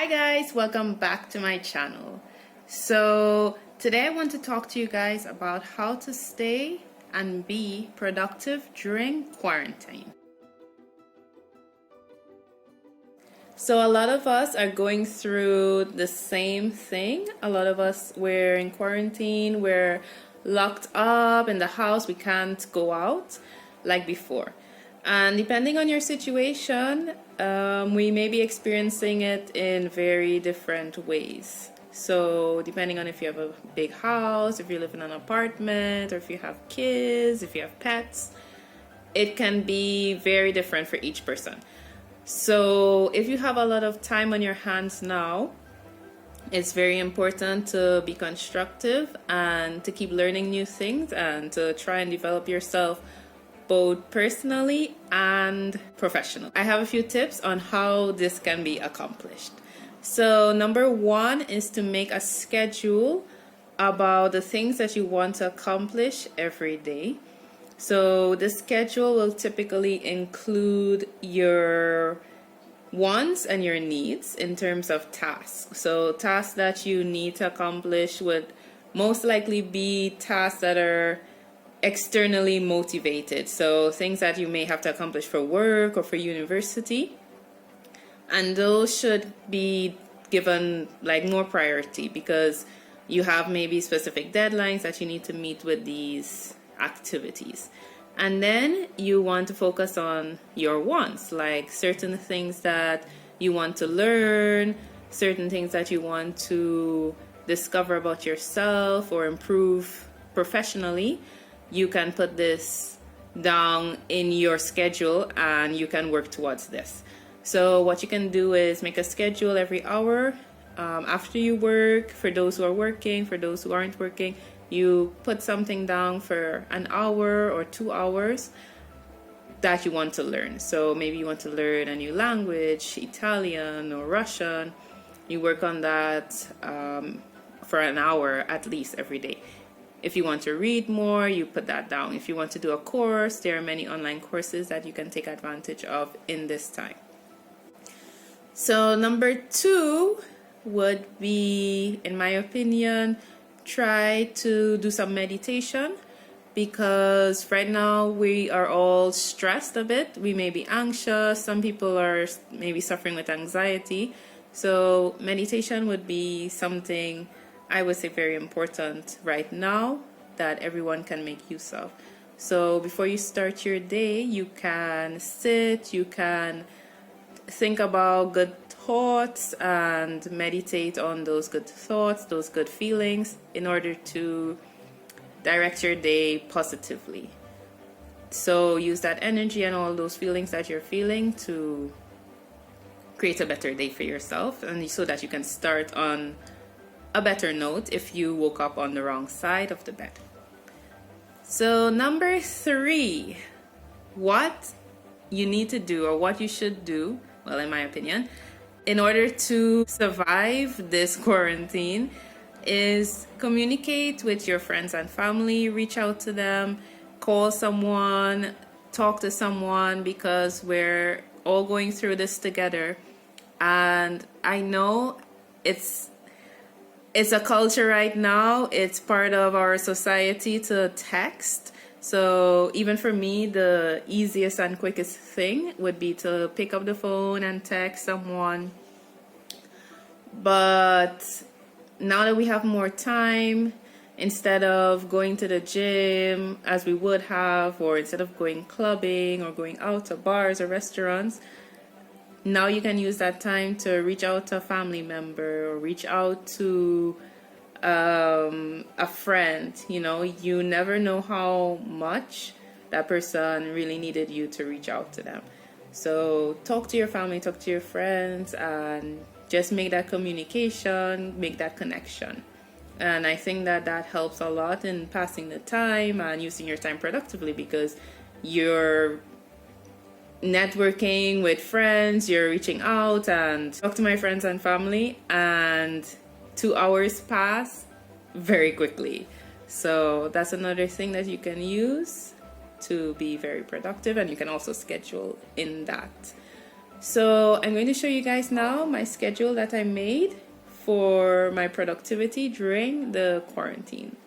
Hi guys, welcome back to my channel. So today I want to talk to you guys about how to stay and be productive during quarantine. So a lot of us are going through the same thing. A lot of us, we're in quarantine, we're locked up in the house, we can't go out like before. And depending on your situation, we may be experiencing it in very different ways. So depending on if you have a big house, if you live in an apartment, or if you have kids, if you have pets, it can be very different for each person. So if you have a lot of time on your hands now, it's very important to be constructive and to keep learning new things and to try and develop yourself both personally and professionally. I have a few tips on how this can be accomplished. So number one is to make a schedule about the things that you want to accomplish every day. So the schedule will typically include your wants and your needs in terms of tasks. So tasks that you need to accomplish would most likely be tasks that are externally motivated, so things that you may have to accomplish for work or for university, and those should be given like more priority because you have maybe specific deadlines that you need to meet with these activities. And then you want to focus on your wants, like certain things that you want to learn, certain things that you want to discover about yourself or improve professionally. You can put this down in your schedule and you can work towards this. So what you can do is make a schedule every hour after you work. For those who are working, for those who aren't working, you put something down for an hour or 2 hours that you want to learn. So maybe you want to learn a new language, Italian or Russian. You work on that for an hour at least every day. If you want to read more, you put that down. If you want to do a course, there are many online courses that you can take advantage of in this time. So number two would be, in my opinion, try to do some meditation, because right now we are all stressed a bit. We may be anxious. Some people are maybe suffering with anxiety. So meditation would be something I would say very important right now that everyone can make use of. So before you start your day, you can sit, you can think about good thoughts and meditate on those good thoughts, those good feelings, in order to direct your day positively. So use that energy and all those feelings that you're feeling to create a better day for yourself, and so that you can start on a better note if you woke up on the wrong side of the bed. So number three, what you need to do, or what you should do, well, in my opinion, in order to survive this quarantine, is communicate with your friends and family. Reach out to them, call someone, talk to someone, because we're all going through this together. And I know it's a culture right now. It's part of our society to text. So even for me, the easiest and quickest thing would be to pick up the phone and text someone. But now that we have more time, instead of going to the gym as we would have, or instead of going clubbing or going out to bars or restaurants, now you can use that time to reach out to a family member or reach out to a friend. You know, you never know how much that person really needed you to reach out to them. So talk to your family, talk to your friends, and just make that communication, make that connection. And I think that that helps a lot in passing the time and using your time productively, because you're networking with friends, you're reaching out and talk to my friends and family, and 2 hours pass very quickly. So that's another thing that you can use to be very productive, and you can also schedule in that. So I'm going to show you guys now my schedule that I made for my productivity during the quarantine.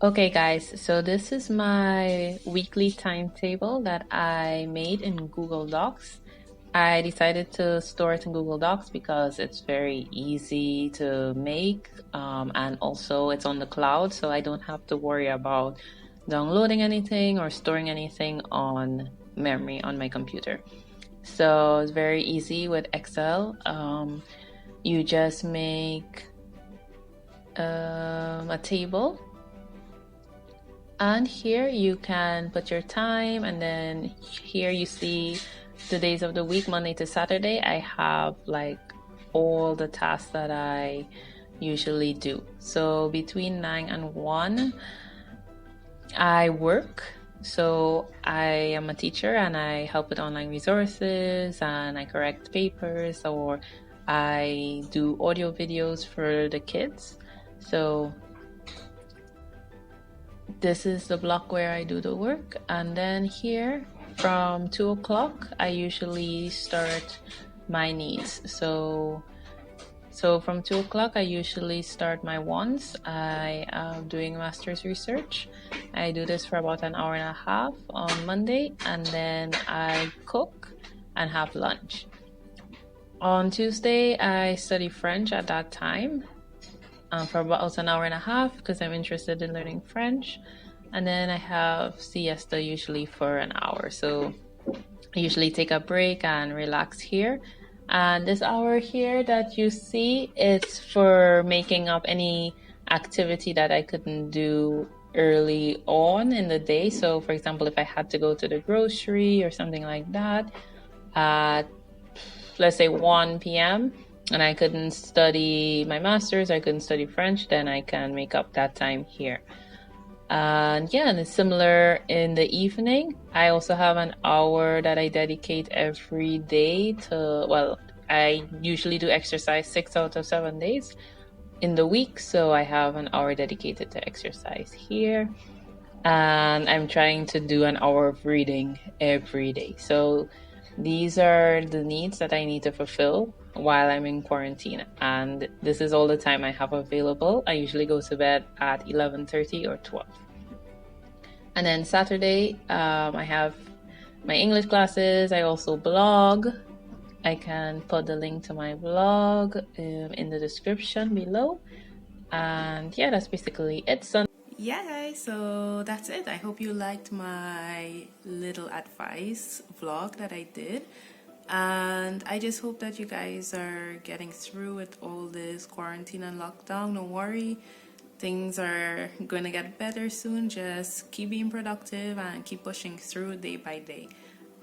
Okay guys, so this is my weekly timetable that I made in Google Docs. I decided to store it in Google Docs because it's very easy to make, and also it's on the cloud, so I don't have to worry about downloading anything or storing anything on memory on my computer. So it's very easy with Excel. You just make a table, and here you can put your time, and then here you see the days of the week, Monday to Saturday. I have like all the tasks that I usually do. So between 9 and 1 I work. So I am a teacher and I help with online resources, and I correct papers, or I do audio videos for the kids. So this is the block where I do the work. And then here from 2 o'clock I usually start my needs. So from 2 o'clock I usually start my ones. I am doing master's research. I do this for about an hour and a half on Monday, and then I cook and have lunch. On Tuesday I study French at that time, for about an hour and a half because I'm interested in learning French. And then I have siesta usually for an hour. So I usually take a break and relax here. And this hour here that you see, it's for making up any activity that I couldn't do early on in the day. So for example, if I had to go to the grocery or something like that at, let's say, 1 p.m., and I couldn't study my master's, I couldn't study French, then I can make up that time here. And yeah, and it's similar in the evening. I also have an hour that I dedicate every day to, well, I usually do exercise 6 out of 7 days in the week, so I have an hour dedicated to exercise here. And I'm trying to do an hour of reading every day. So these are the needs that I need to fulfill while I'm in quarantine, and this is all the time I have available. I usually go to bed at 11:30 or 12. And then Saturday, I have my English classes. I also blog. I can put the link to my blog in the description below. And yeah, that's basically it. Yeah guys, so that's it. I hope you liked my little advice vlog that I did, and I just hope that you guys are getting through with all this quarantine and lockdown. Don't worry, things are going to get better soon. Just keep being productive and keep pushing through day by day.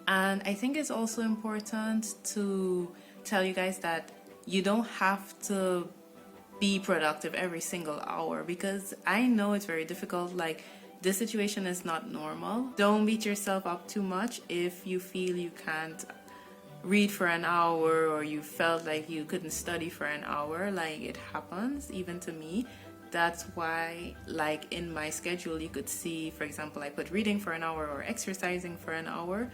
And I think it's also important to tell you guys that you don't have to be productive every single hour, because I know it's very difficult. Like, this situation is not normal. Don't beat yourself up too much if you feel you can't read for an hour, or you felt like you couldn't study for an hour. Like, it happens even to me. That's why, like, in my schedule you could see, for example, I put reading for an hour or exercising for an hour,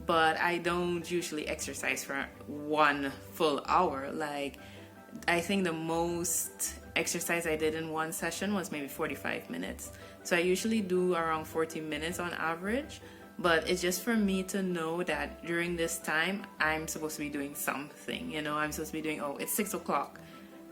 but I don't usually exercise for 1 full hour. Like, I think the most exercise I did in one session was maybe 45 minutes. So I usually do around 40 minutes on average, but it's just for me to know that during this time I'm supposed to be doing something. You know, I'm supposed to be doing, oh, it's 6 o'clock.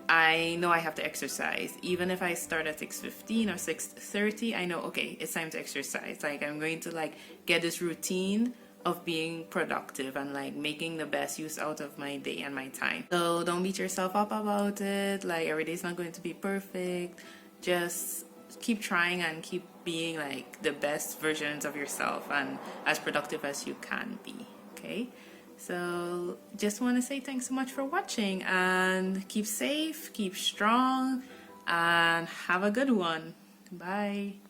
I know I have to exercise. Even if I start at 6:15 or 6:30, I know, okay, it's time to exercise. Like, I'm going to like get this routine of being productive and like making the best use out of my day and my time. So don't beat yourself up about it. Like, every day's not going to be perfect. Just keep trying and keep being like the best versions of yourself and as productive as you can be. Okay, so just want to say thanks so much for watching, and keep safe, keep strong, and have a good one. Bye.